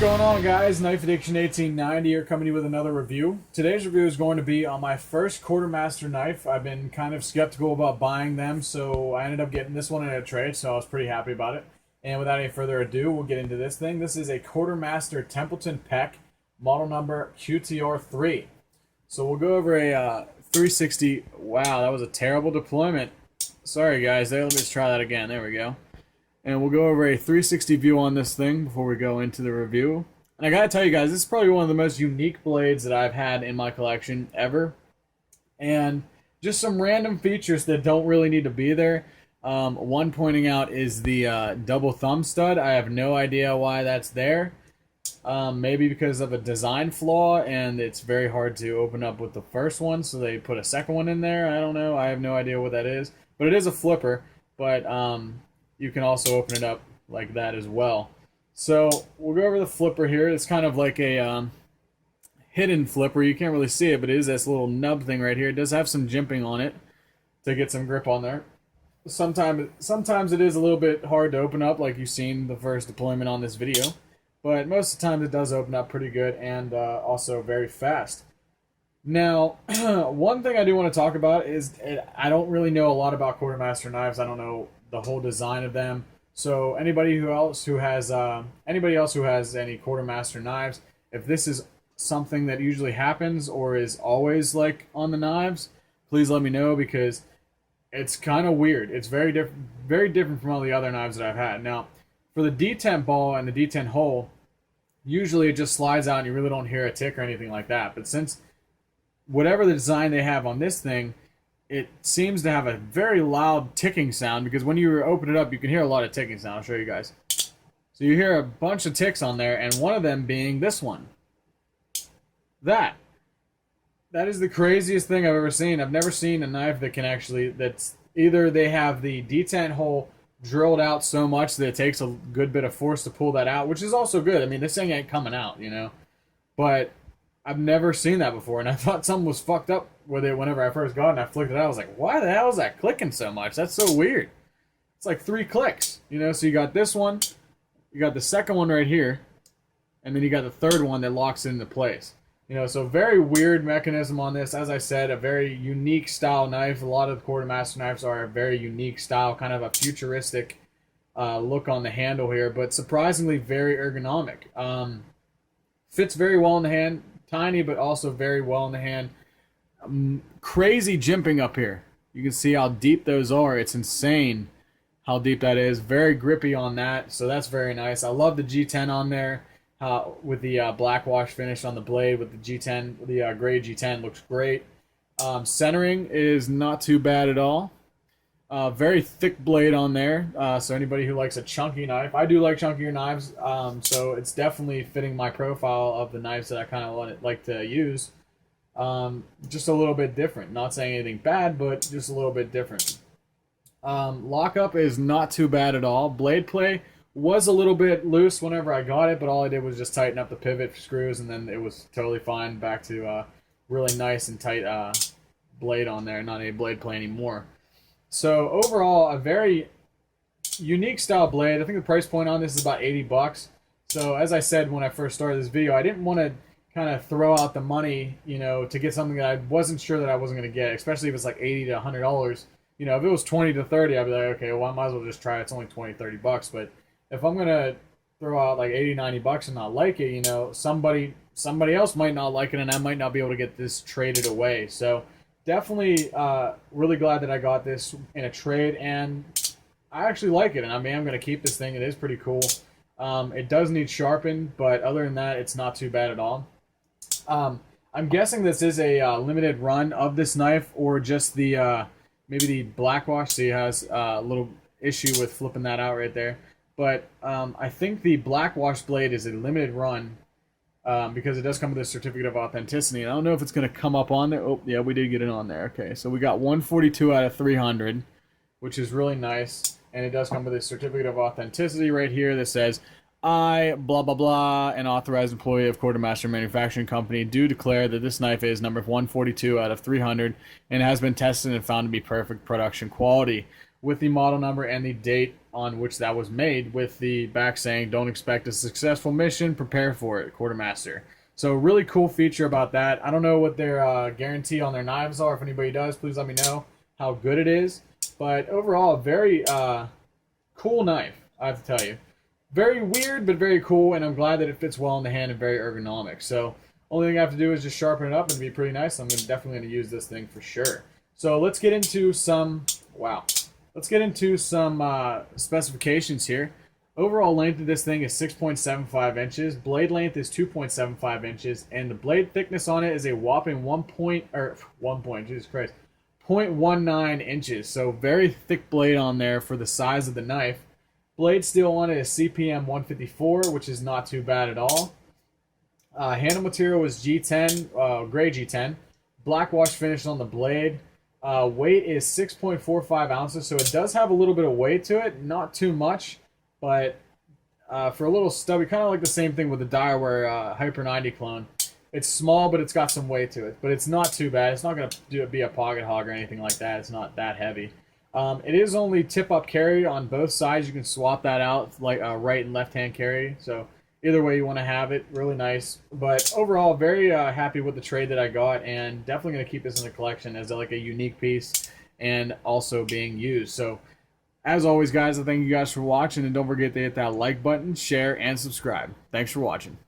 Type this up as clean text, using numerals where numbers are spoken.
going on, guys? Knife Addiction 1890 here, coming to you with another review. Today's review is going to be on my first Quartermaster knife. I've been kind of skeptical about buying them, so I ended up getting this one in a trade, so I was pretty happy about it. And without any further ado, we'll get into this thing. This is a Quartermaster Templeton Peck, model number QTR 3. So we'll go over a 360. Wow, that was a terrible deployment. Sorry, guys. Let me just try that again. There we go. And we'll go over a 360 view on this thing before we go into the review. And I gotta tell you guys, this is probably one of the most unique blades that I've had in my collection ever. And just some random features that don't really need to be there. One pointing out is the double thumb stud. I have no idea why that's there. Maybe because of a design flaw, and it's very hard to open up with the first one, so they put a second one in there. I don't know. I have no idea what that is. But it is a flipper, but you can also open it up like that as well. So we'll go over the flipper here. It's kind of like a hidden flipper. You can't really see it, but it is this little nub thing right here. It does have some jimping on it to get some grip on there. Sometimes it is a little bit hard to open up, like you've seen the first deployment on this video. But most of the time it does open up pretty good, and also very fast. Now, one thing I do want to talk about is I don't really know a lot about Quartermaster knives. I don't know the whole design of them. So anybody else who has any Quartermaster knives, if this is something that usually happens or is always like on the knives, please let me know, because it's kind of weird. It's very different from all the other knives that I've had. Now, for the detent ball and the detent hole, usually it just slides out and you really don't hear a tick or anything like that. But since whatever the design they have on this thing, it seems to have a very loud ticking sound, because when you open it up, you can hear a lot of ticking sound. I'll show you guys. So you hear a bunch of ticks on there, and one of them being this one. That is the craziest thing I've ever seen. I've never seen a knife that can actually, that's either they have the detent hole drilled out so much that it takes a good bit of force to pull that out, which is also good. I mean, this thing ain't coming out, you know. But I've never seen that before, and I thought something was fucked up with it whenever I first got it, and I flicked it out. I was like, why the hell is that clicking so much? That's so weird. It's like 3 clicks, you know. So you got this one, you got the second one right here, and then you got the third one that locks it into place. You know, so very weird mechanism on this. As I said, a very unique style knife. A lot of the Quartermaster knives are a very unique style, kind of a futuristic look on the handle here, but surprisingly very ergonomic. Fits very well in the hand. Tiny, but also very well in the hand. Crazy jimping up here. You can see how deep those are. It's insane how deep that is. Very grippy on that, so that's very nice. I love the G10 on there with the black wash finish on the blade with the G10. The gray G10 looks great. Centering is not too bad at all. Very thick blade on there, so anybody who likes a chunky knife, I do like chunkier knives, so it's definitely fitting my profile of the knives that I kind of like to use. Just a little bit different. Not saying anything bad, but just a little bit different. Lockup is not too bad at all. Blade play was a little bit loose whenever I got it, but all I did was just tighten up the pivot screws, and then it was totally fine. Back to really nice and tight blade on there, not any blade play anymore. So overall, a very unique style blade. I think the price point on this is about 80 bucks. So as I said when I first started this video, I didn't want to kind of throw out the money, you know, to get something that I wasn't sure that I wasn't going to get, especially if it's like $80 to $100. You know, if it was 20 to 30, I'd be like, okay, well, I might as well just try it. It's only 20, 30 bucks. But if I'm going to throw out like 80, 90 bucks and not like it, you know, somebody else might not like it, and I might not be able to get this traded away. So definitely really glad that I got this in a trade, and I actually like it, and I mean, I'm going to keep this thing. It is pretty cool. It does need sharpened, but other than that, it's not too bad at all. I'm guessing this is a limited run of this knife, or just the maybe the black wash, so he has a little issue with flipping that out right there. But I think the black wash blade is a limited run, because it does come with a certificate of authenticity. I don't know if it's going to come up on there. Oh, yeah, we did get it on there. Okay, so we got 142 out of 300, which is really nice. And it does come with a certificate of authenticity right here that says, I, blah, blah, blah, an authorized employee of Quartermaster Manufacturing Company, do declare that this knife is number 142 out of 300 and has been tested and found to be perfect production quality. with the model number and the date on which that was made, with the back saying, "Don't expect a successful mission, prepare for it, Quartermaster." So really cool feature about that. I don't know what their guarantee on their knives are. If anybody does, please let me know how good it is. But overall, very cool knife, I have to tell you. Very weird, but very cool, and I'm glad that it fits well in the hand and very ergonomic. So only thing I have to do is just sharpen it up and be pretty nice. I'm definitely going to use this thing for sure. So let's get into some, let's get into some specifications here. Overall length of this thing is 6.75 inches. Blade length is 2.75 inches, and the blade thickness on it is a whopping 0.19 inches. So very thick blade on there for the size of the knife. Blade steel on it is CPM 154, which is not too bad at all. Handle material is G10, gray G10. Black wash finish on the blade. Weight is 6.45 ounces, so it does have a little bit of weight to it. Not too much, but for a little stubby, kind of like the same thing with the Direware Hyper 90 clone. It's small, but it's got some weight to it. But it's not too bad. It's not going to be a pocket hog or anything like that. It's not that heavy. It is only tip-up carry on both sides. You can swap that out, like right and left-hand carry. So either way you want to have it, really nice. But overall, very happy with the trade that I got, and definitely going to keep this in the collection as like a unique piece and also being used. So as always, guys, I thank you guys for watching, and don't forget to hit that like button, share, and subscribe. Thanks for watching.